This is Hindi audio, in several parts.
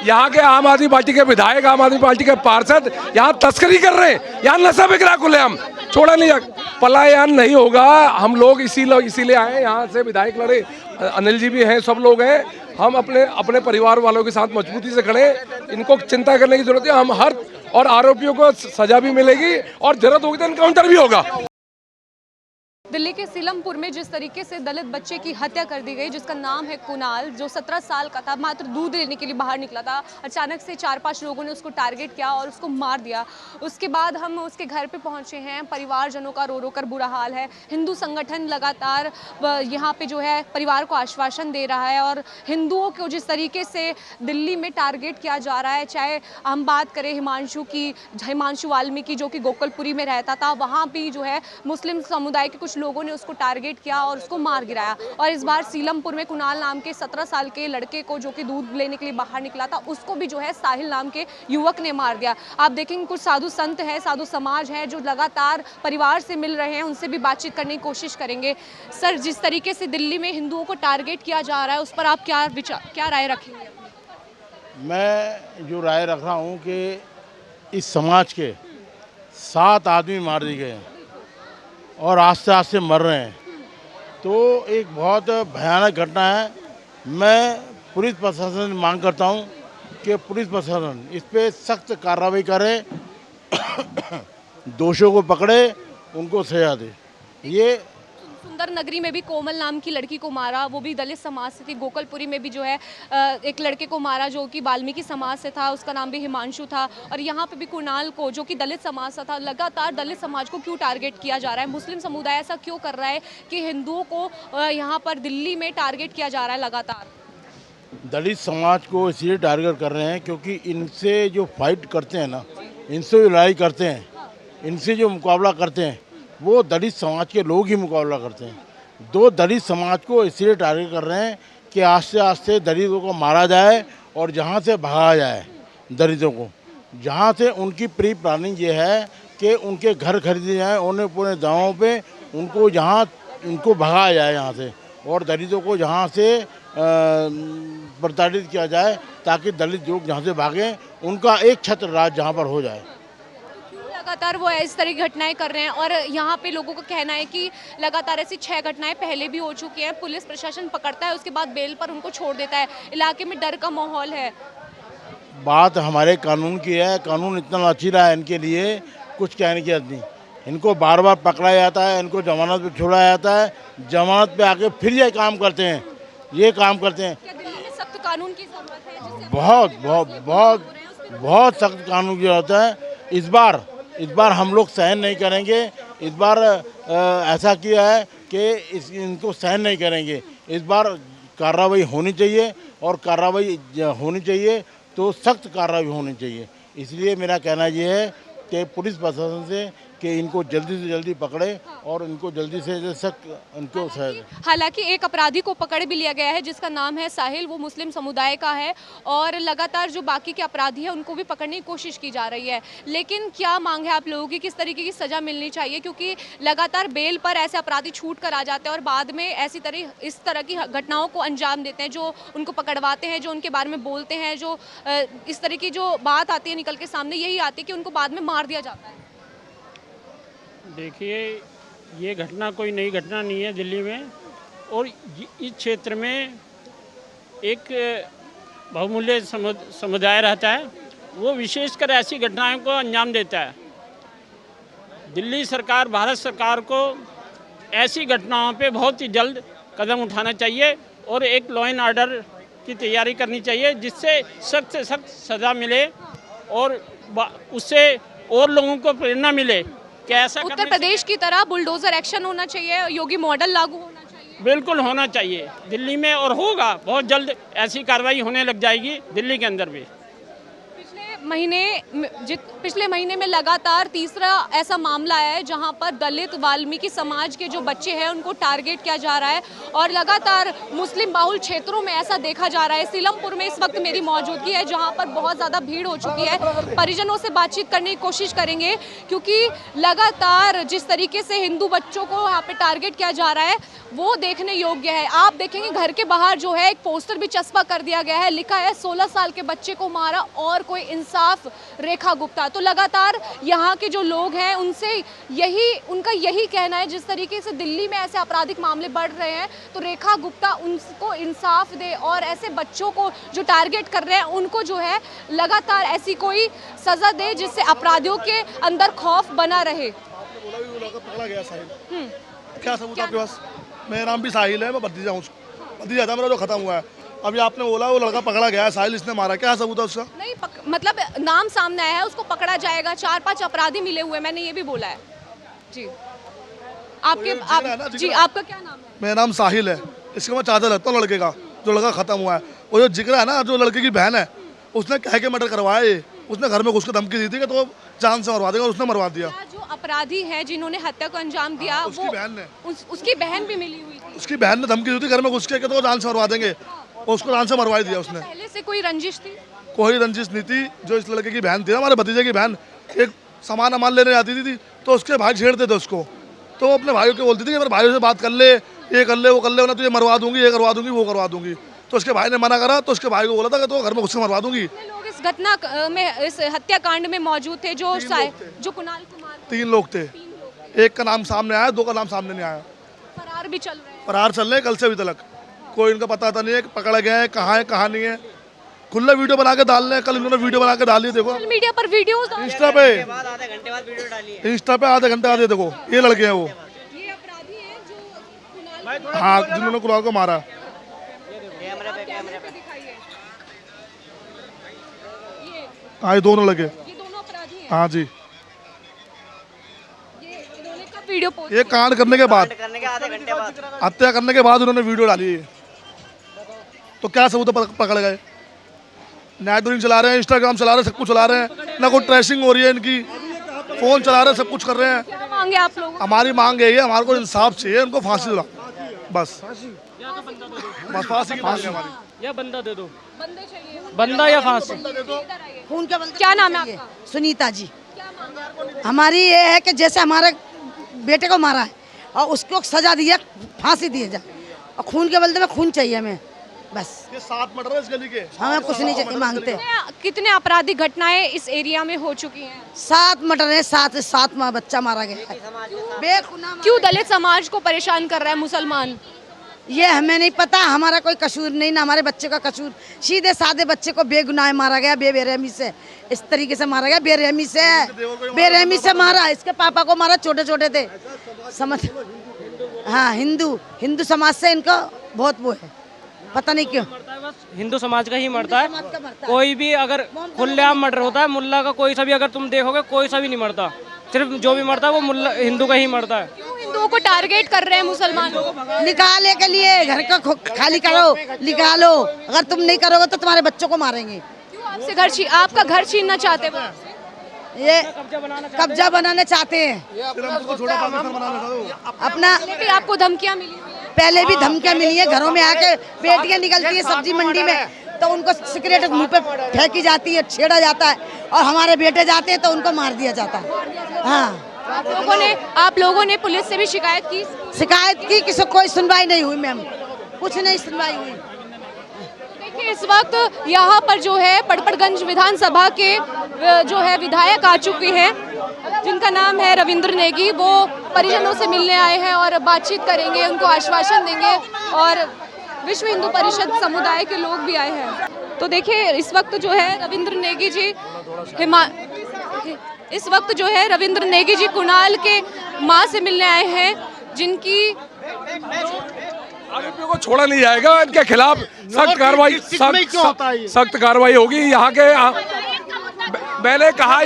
यहाँ के आम आदमी पार्टी के विधायक, आम आदमी पार्टी के पार्षद यहाँ तस्करी कर रहे हैं, यहाँ नशा बिक रहा खुलेआम, छोड़ा नहीं जा। पलायन नहीं होगा, हम लोग इसीलिए आए यहाँ से, विधायक लड़े, अनिल जी भी हैं, सब लोग हैं। हम अपने परिवार वालों के साथ मजबूती से खड़े, इनको चिंता करने की जरूरत है। हम हर और आरोपियों को सजा भी मिलेगी और जरूरत होगी तो एनकाउंटर भी होगा। दिल्ली के सीलमपुर में जिस तरीके से दलित बच्चे की हत्या कर दी गई, जिसका नाम है कुणाल, जो 17 साल का था, मात्र दूध लेने के लिए बाहर निकला था, अचानक से 4-5 लोगों ने उसको टारगेट किया और उसको मार दिया। उसके बाद हम उसके घर पे पहुंचे हैं, परिवारजनों का रो रो कर बुरा हाल है। हिंदू संगठन लगातार यहाँ पे जो है परिवार को आश्वासन दे रहा है और हिंदुओं को जिस तरीके से दिल्ली में टारगेट किया जा रहा है, चाहे हम बात करें हिमांशु वाल्मीकि जो कि गोकुलपुरी में रहता था, वहाँ भी जो है मुस्लिम समुदाय के कुछ लोगों ने उसको टारगेट किया और उसको मार गिराया। और इस बार सीलमपुर में कुणाल नाम के 17 साल के लड़के को, जो कि दूध लेने के लिए बाहर निकला था, उसको भी जो है साहिल नाम के युवक ने मार दिया। आप देखेंगे कुछ साधु संत हैं, साधु समाज है, जो लगातार परिवार से मिल रहे हैं, उनसे भी बातचीत करने की कोशिश करेंगे। सर, जिस तरीके से दिल्ली में हिंदुओं को टारगेट किया जा रहा है, उस पर आप क्या राय रखेंगे? मैं जो राय रख रहा हूँ कि इस समाज के 7 आदमी मार दिए गए हैं और आस्ते आस्ते मर रहे हैं, तो एक बहुत भयानक घटना है। मैं पुलिस प्रशासन से मांग करता हूं कि पुलिस प्रशासन इस पे सख्त कार्रवाई करे, दोषियों को पकड़े, उनको सजा दे। ये सुंदर नगरी में भी कोमल नाम की लड़की को मारा, वो भी दलित समाज से थी। गोकुलपुरी में भी जो है एक लड़के को मारा जो कि वाल्मीकि समाज से था, उसका नाम भी हिमांशु था। और यहाँ पे भी कुणाल को, जो कि दलित समाज से था। लगातार दलित समाज को क्यों टारगेट किया जा रहा है? मुस्लिम समुदाय ऐसा क्यों कर रहा है कि हिंदुओं को यहाँ पर दिल्ली में टारगेट किया जा रहा है लगातार? दलित समाज को इसलिए टारगेट कर रहे हैं क्योंकि इनसे जो फाइट करते हैं ना, इनसे जो लड़ाई करते हैं, इनसे जो मुकाबला करते हैं, वो दलित समाज के लोग ही मुकाबला करते हैं। 2 दलित समाज को इसलिए टारगेट कर रहे हैं कि आस्ते आस्ते दलितों को मारा जाए और जहाँ से भगाया जाए दलितों को। जहाँ से उनकी प्री प्लानिंग ये है कि उनके घर खरीदे जाएँ, उन्हें पूरे दावों पे उनको भगाया जाए यहाँ से, और दलितों को जहाँ से प्रताड़ित किया जाए ताकि दलित लोग जहाँ से भागें, उनका एक छत्र राज जहाँ पर हो जाए। लगातार वो इस तरह की घटनाएं कर रहे हैं और यहाँ पे लोगों का कहना है कि लगातार ऐसी 6 घटनाएं पहले भी हो चुकी हैं। पुलिस प्रशासन पकड़ता है, उसके बाद बेल पर उनको छोड़ देता है। इलाके में डर का माहौल है। बात हमारे कानून की है, कानून इतना लचीला है इनके लिए, कुछ कहने की हद नहीं। इनको बार बार पकड़ा जाता है, इनको जमानत पे छोड़ा जाता है, जमानत पे आके फिर ये काम करते हैं। क्या दिल्ली में सख्त कानून की जरूरत है? बहुत सख्त कानून की जरूरत है। इस बार हम लोग सहन नहीं करेंगे। इस बार ऐसा किया है कि इनको सहन नहीं करेंगे। इस बार कार्रवाई होनी चाहिए, और कार्रवाई होनी चाहिए तो सख्त कार्रवाई होनी चाहिए। इसलिए मेरा कहना ये है कि पुलिस प्रशासन से कि इनको जल्दी से जल्दी पकड़े और इनको जल्दी से सख्त उनको सजा। हालांकि एक अपराधी को पकड़ भी लिया गया है जिसका नाम है साहिल, वो मुस्लिम समुदाय का है, और लगातार जो बाकी के अपराधी हैं उनको भी पकड़ने की कोशिश की जा रही है। लेकिन क्या मांग है आप लोगों की, किस तरीके की सज़ा मिलनी चाहिए? क्योंकि लगातार बेल पर ऐसे अपराधी छूट कर आ जाते हैं और बाद में इस तरह की घटनाओं को अंजाम देते हैं, जो उनको पकड़वाते हैं, जो उनके बारे में बोलते हैं, जो इस तरह की जो बात आती है निकल के सामने, यही आती है कि उनको बाद में मार दिया जाता है। देखिए, ये घटना कोई नई घटना नहीं है दिल्ली में, और इस क्षेत्र में एक बहुमूल्य समुदाय रहता है, वो विशेषकर ऐसी घटनाओं को अंजाम देता है। दिल्ली सरकार, भारत सरकार को ऐसी घटनाओं पे बहुत ही जल्द कदम उठाना चाहिए और एक लॉ एंड ऑर्डर की तैयारी करनी चाहिए, जिससे सख्त से सख्त सज़ा मिले और उससे और लोगों को प्रेरणा मिले। उत्तर प्रदेश की तरह बुलडोजर एक्शन होना चाहिए, योगी मॉडल लागू होना चाहिए। बिल्कुल होना चाहिए दिल्ली में, और होगा बहुत जल्द। ऐसी कार्रवाई होने लग जाएगी दिल्ली के अंदर भी। पिछले पिछले महीने में लगातार तीसरा ऐसा मामला है जहां पर दलित वाल्मीकि समाज के जो बच्चे हैं उनको टारगेट किया जा रहा है और लगातार मुस्लिम बाहुल क्षेत्रों में ऐसा देखा जा रहा है। सीलमपुर में इस वक्त मेरी मौजूदगी है जहां पर बहुत ज़्यादा भीड़ हो चुकी है। परिजनों से बातचीत करने की कोशिश करेंगे क्योंकि लगातार जिस तरीके से हिंदू बच्चों को यहाँ पे टारगेट किया जा रहा है वो देखने योग्य है। आप देखेंगे घर के बाहर जो है एक पोस्टर भी चस्पा कर दिया गया है, लिखा है 16 साल के बच्चे को मारा और कोई इंसाफ रेखा गुप्ता। तो लगातार यहाँ के जो लोग हैं उनसे उनका यही कहना है, जिस तरीके से दिल्ली में ऐसे आपराधिक मामले बढ़ रहे हैं तो रेखा गुप्ता उनको इंसाफ दे और ऐसे बच्चों को जो टारगेट कर रहे हैं उनको जो है लगातार ऐसी कोई सजा दे जिससे अपराधियों के अंदर खौफ बना रहे। पकड़ा गया साहिल, क्या सबूत आपके पास? मेरा नाम भी साहिल है, मैं भतीजा हूँ, भतीजा था मेरा जो खत्म हुआ है। अभी आपने बोला वो लड़का पकड़ा गया है, साहिल इसने मारा, क्या सबूत है उसका? नहीं मतलब नाम सामने आया है, उसको पकड़ा जाएगा, 4-5 अपराधी मिले हुए, मैंने ये भी बोला है जी। जी आपका क्या नाम है? मेरा नाम साहिल है, इसका मैं चाचा लगता हूँ लड़के का, जो लड़का खत्म हुआ है। वो जो जिक्र है ना, जो लड़के की बहन है उसने कह के मर्डर करवाया ये, उसने घर में घुस के धमकी दी थी कि तो जान से मरवा देगा, उसने मरवा दिया। जो अपराधी है जिन्होंने हत्या को अंजाम दिया उसकी बहन ने, उसकी बहन भी मिली हुई थी, उसकी बहन ने धमकी दी थी घर में घुस के तो जान से मरवा देंगे, और उसको जान से मरवा दिया उसने। पहले से कोई रंजिश थी? कोई रंजिश नहीं थी। जो इस लड़के की बहन थी ना, हमारे भतीजे की बहन, एक सामान लेने जाती थी तो उसके भाई छेड़ते थे उसको, तो वो अपने भाइयों को बोलती थी कि मेरे भाइयों से बात कर ले, ये कर ले, वो कर ले, वरना तुझे मरवा दूंगी, ये करवा दूंगी, वो करवा दूंगी। तो उसके भाई ने मना करा तो उसके भाई को बोला था कि तो घर में घुस के मरवा दूंगी। लोग इस घटना में, इस हत्याकांड में मौजूद थे जो कुणाल कुमार? 3 लोग थे, एक का नाम सामने आया, 2 का नाम सामने नहीं आया। फरार भी चल रहे हैं? फरार चल रहे हैं कल से अभी तक, कोई इनका पता नहीं है पकड़ा गया है, कहाँ है कहाँ नहीं है। खुला वीडियो बना के डाल रहे हैं, कल इन्होंने वीडियो बना के डाली, देखो सोशल मीडिया पर वीडियोस, इंस्टा पे इंस्टा पे आधे घंटे आधे, देखो ये लड़के हैं वो, ये अपराधी हैं जो कुणाल हाँ जिन्होंने कुणाल को मारा। हाँ ये दोनों लगे, ये दोनों अपराधी हैं। हाँ जी। ये इन्होंने कब वीडियो पोस्ट? ये कांड करने के बाद, हत्या करने के बाद उन्होंने वीडियो डाली है, तो क्या सबूत पकड़ गए? नेटवर्किंग चला रहे हैं, इंस्टाग्राम चला रहे हैं, सब कुछ चला रहे हैं, ना कोई ट्रेसिंग हो रही है इनकी, फोन चला रहे हैं, सब कुछ कर रहे हैं। क्या मांगे आप लोग? हमारी मांग यही है, हमारे को इंसाफ चाहिए, उनको फांसी दिला, बस फांसी की मांग है हमारी। या बंदा दे दो, बंदे चाहिए, बंदा या फांसी। खून का बंदा। क्या नाम है आपका? सुनीता जी। हमारी ये है कि जैसे हमारे बेटे को मारा है और उसको सजा दिया, फांसी दी जाए, और खून के बदले में खून चाहिए हमें, बस। ये 7 मर्डर है इस गली के, हमें कुछ नहीं चाहिए, मांगते। कितने आपराधिक घटनाएं इस एरिया में हो चुकी हैं? 7 मर्डर है, 7 बच्चा मारा गया है बेखुदा। क्यों दलित समाज को परेशान कर रहा है मुसलमान? ये हमें नहीं पता, हमारा कोई कसूर नहीं, ना हमारे बच्चे का कसूर। सीधे साधे बच्चे को बेगुनाह मारा गया, बेरहमी से, इस तरीके से मारा गया, बेरहमी से मारा। इसके पापा को मारा, छोटे छोटे थे, समझ। हाँ हिंदू समाज से इनको बहुत वो है, पता नहीं क्यों। हिंदू समाज का ही मरता है, कोई भी अगर खुलेआम मर्डर होता है, मुल्ला का कोई सा भी अगर तुम देखोगे कोई सा भी नहीं मरता, सिर्फ जो भी मरता है वो मुल्ला हिंदू का ही मरता है। क्यों हिंदुओं को टारगेट कर रहे हैं मुसलमान? निकालने के लिए, घर को खाली करो, निकालो, अगर तुम नहीं करोगे तो तुम्हारे बच्चों को मारेंगे। क्यों आपसे आपका घर छीनना चाहते हैं? ये कब्जा बनाना चाहते हैं अपना। भी आपको धमकियां मिली हुई हैं? पहले भी धमकियां मिली है, घरों में आके बेटियां निकलती है सब्जी मंडी में तो उनको सिगरेट मुंह पे फेंकी जाती है, छेड़ा जाता है, और हमारे बेटे जाते हैं तो उनको मार दिया जाता है। हाँ, आप लोगों ने पुलिस से भी शिकायत की? शिकायत की, किसी कोई सुनवाई नहीं हुई मैम, कुछ नहीं सुनवाई हुई। देखिए इस वक्त यहाँ पर जो है पड़पड़गंज विधानसभा के जो है विधायक आ चुके हैं, जिनका नाम है रविंद्र नेगी। वो परिजनों से मिलने आए हैं और बातचीत करेंगे, उनको आश्वासन देंगे, और विश्व हिंदू परिषद समुदाय के लोग भी आए हैं। तो देखिए इस वक्त जो है रविंद्र नेगी जी रविंद्र नेगी जी कुणाल के मां से मिलने आए हैं, जिनकी आरोपियों को छोड़ा नहीं जाएगा, इनके खिलाफ सख्त कार्रवाई होगी। यहाँ के मैंने कहा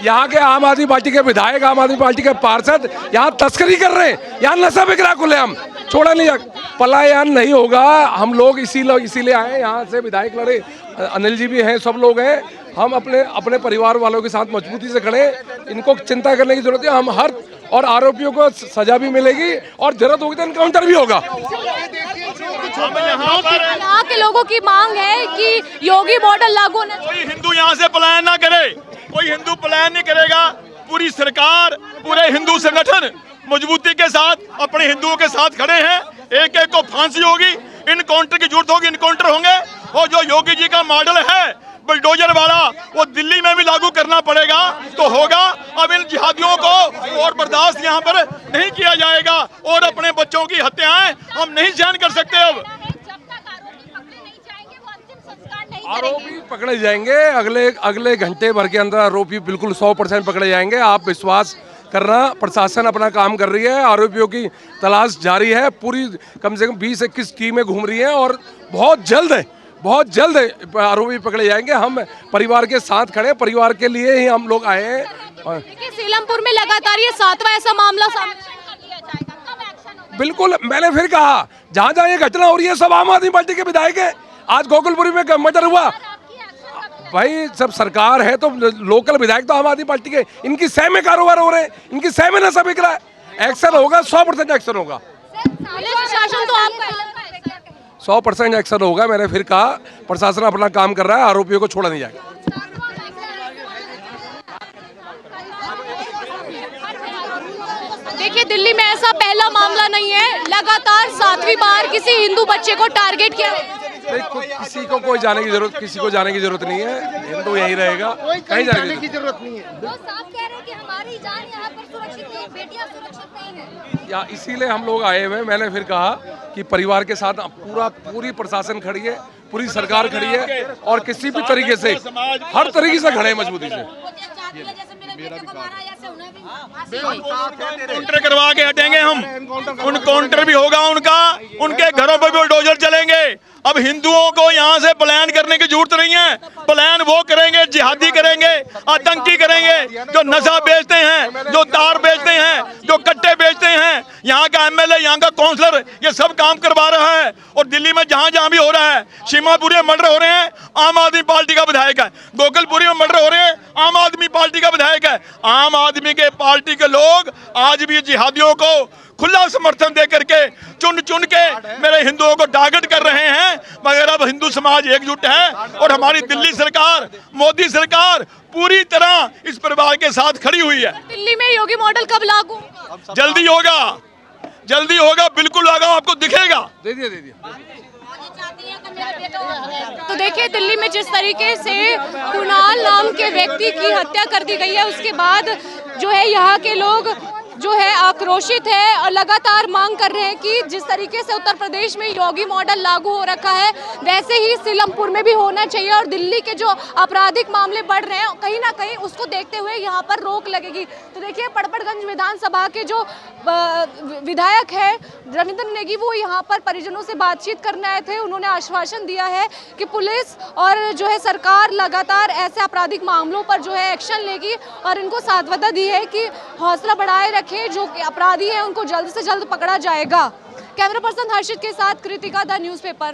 यहाँ के आम आदमी पार्टी के विधायक, आम आदमी पार्टी के पार्षद यहाँ तस्करी कर रहे हैं, यहाँ नशा बिक रहा खुलेआम, छोड़ा नहीं जाएगा, पलायन नहीं होगा। हम लोग इसीलिए आए यहाँ से, विधायक लड़े, अनिल जी भी हैं, सब लोग हैं, हम अपने अपने परिवार वालों के साथ मजबूती से खड़े हैं। इनको चिंता करने की जरूरत है। हम हर और आरोपियों को सजा भी मिलेगी और जरूरत होगी तो इनकाउंटर भी होगा। यहाँ के लोगों की मांग है कि योगी मॉडल लागू होना चाहिए। कोई हिंदू यहाँ से पलायन ना करे, कोई हिंदू पलायन नहीं करेगा। पूरी सरकार, पूरे हिंदू संगठन मजबूती के साथ अपने हिंदुओं के साथ खड़े हैं। एक एक को फांसी होगी, इनकाउंटर की जरूरत होगी, इनकाउंटर होंगे। और जो योगी जी का मॉडल है बुलडोजर वाला, वो दिल्ली में भी लागू करना पड़ेगा तो होगा। अब इन जिहादियों को और बर्दाश्त यहाँ पर नहीं किया जाएगा और अपने बच्चों की हत्याएं हम नहीं सहन कर सकते। अब आरोपी पकड़े जाएंगे, अगले घंटे भर के अंदर आरोपी बिल्कुल 100% पकड़े जाएंगे। आप विश्वास करना, प्रशासन अपना काम कर रही है, आरोपियों की तलाश जारी है। पूरी कम से कम 20-21 टीमें घूम रही हैं और बहुत जल्द आरोपी पकड़े जाएंगे। हम परिवार के साथ खड़े, परिवार के लिए ही हम लोग आए हैं। देखिए सीलमपुर में लगातार ये 7वां ऐसा मामला सामने। बिल्कुल, मैंने फिर कहा जहाँ जहाँ ये घटना हो रही है सब आम आदमी पार्टी के विधायक हैं। आज गोकुलपुरी में मर्डर हुआ, भाई सब सरकार है तो लोकल विधायक तो आम आदमी पार्टी के, इनकी सह में कारोबार हो रहे हैं, इनकी सह में नशा बिक रहा है। एक्शन होगा, 100% एक्शन होगा। शासन तो आपका 100% एक्शन होगा। मैंने फिर कहा प्रशासन अपना काम कर रहा है, आरोपियों को छोड़ा नहीं जाएगा। देखिए दिल्ली में ऐसा पहला मामला नहीं है, लगातार 7वीं बार किसी हिंदू बच्चे को टारगेट किया। किसी को कोई जाने की जरूरत, किसी को जाने की जरूरत नहीं है। हिंदू यहीं रहेगा, कहीं जाने की जरूरत नहीं है। वो साफ कह रहे हैं कि हमारी जान यहाँ पर सुरक्षित नहीं, बेटियां सुरक्षित नहीं है। या इसीलिए हम लोग आए हुए। मैंने फिर कहा कि परिवार के साथ पूरी प्रशासन खड़ी है, पूरी सरकार खड़ी है और किसी भी तरीके से, हर तरीके से खड़े हैं मजबूती से। काउंटर करवा के हटेंगे हम, काउंटर भी होगा उनका, उनके घरों पर भी बुलडोजर चलेंगे। अब हिंदुओं को यहाँ से पलायन करने की जरूरत नहीं है। पलायन वो करेंगे, जिहादी करेंगे, आतंकी करेंगे, जो नशा बेचते हैं, जो तार बेचते हैं, जो कट्टे बेचते हैं। यहाँ का एमएलए, यहाँ का काउंसलर ये सब काम करवा रहा है। और दिल्ली में जहाँ जहाँ भी हो रहा है, सीमापुरी में मर्डर हो रहे हैं, आम आदमी पार्टी का विधायक है। गोकुलपुरी में मर्डर हो रहे हैं, आम आदमी पार्टी का विधायक है। आम आदमी के पार्टी के लोग आज भी जिहादियों को खुला समर्थन दे करके चुन चुन के मेरे हिंदुओं को टारगेट कर रहे हैं। मगर अब हिंदू समाज एकजुट है और हमारी दिल्ली सरकार, मोदी सरकार पूरी तरह इस परिवार के साथ खड़ी हुई है। दिल्ली में योगी मॉडल कब लागू? जल्दी होगा, जल्दी होगा, बिल्कुल होगा, आपको दिखेगा। दे दिया। तो देखिए दिल्ली में जिस तरीके से कुणाल नाम के व्यक्ति की हत्या कर दी गई है, उसके बाद जो है यहाँ के लोग जो है आक्रोशित है और लगातार मांग कर रहे हैं कि जिस तरीके से उत्तर प्रदेश में योगी मॉडल लागू हो रखा है, वैसे ही सीलमपुर में भी होना चाहिए। और दिल्ली के जो आपराधिक मामले बढ़ रहे हैं, कहीं ना कहीं उसको देखते हुए यहाँ पर रोक लगेगी। तो देखिए पड़पड़गंज विधानसभा के जो विधायक है रविंद्र नेगी, वो यहाँ पर परिजनों से बातचीत करने आए थे। उन्होंने आश्वासन दिया है कि पुलिस और जो है सरकार लगातार ऐसे आपराधिक मामलों पर जो है एक्शन लेगी और इनको सांत्वना दी है कि हौसला बढ़ाए रखें, जो अपराधी हैं उनको जल्द से जल्द पकड़ा जाएगा। कैमरा पर्सन हर्षित के साथ कृतिका, द न्यूज़पेपर।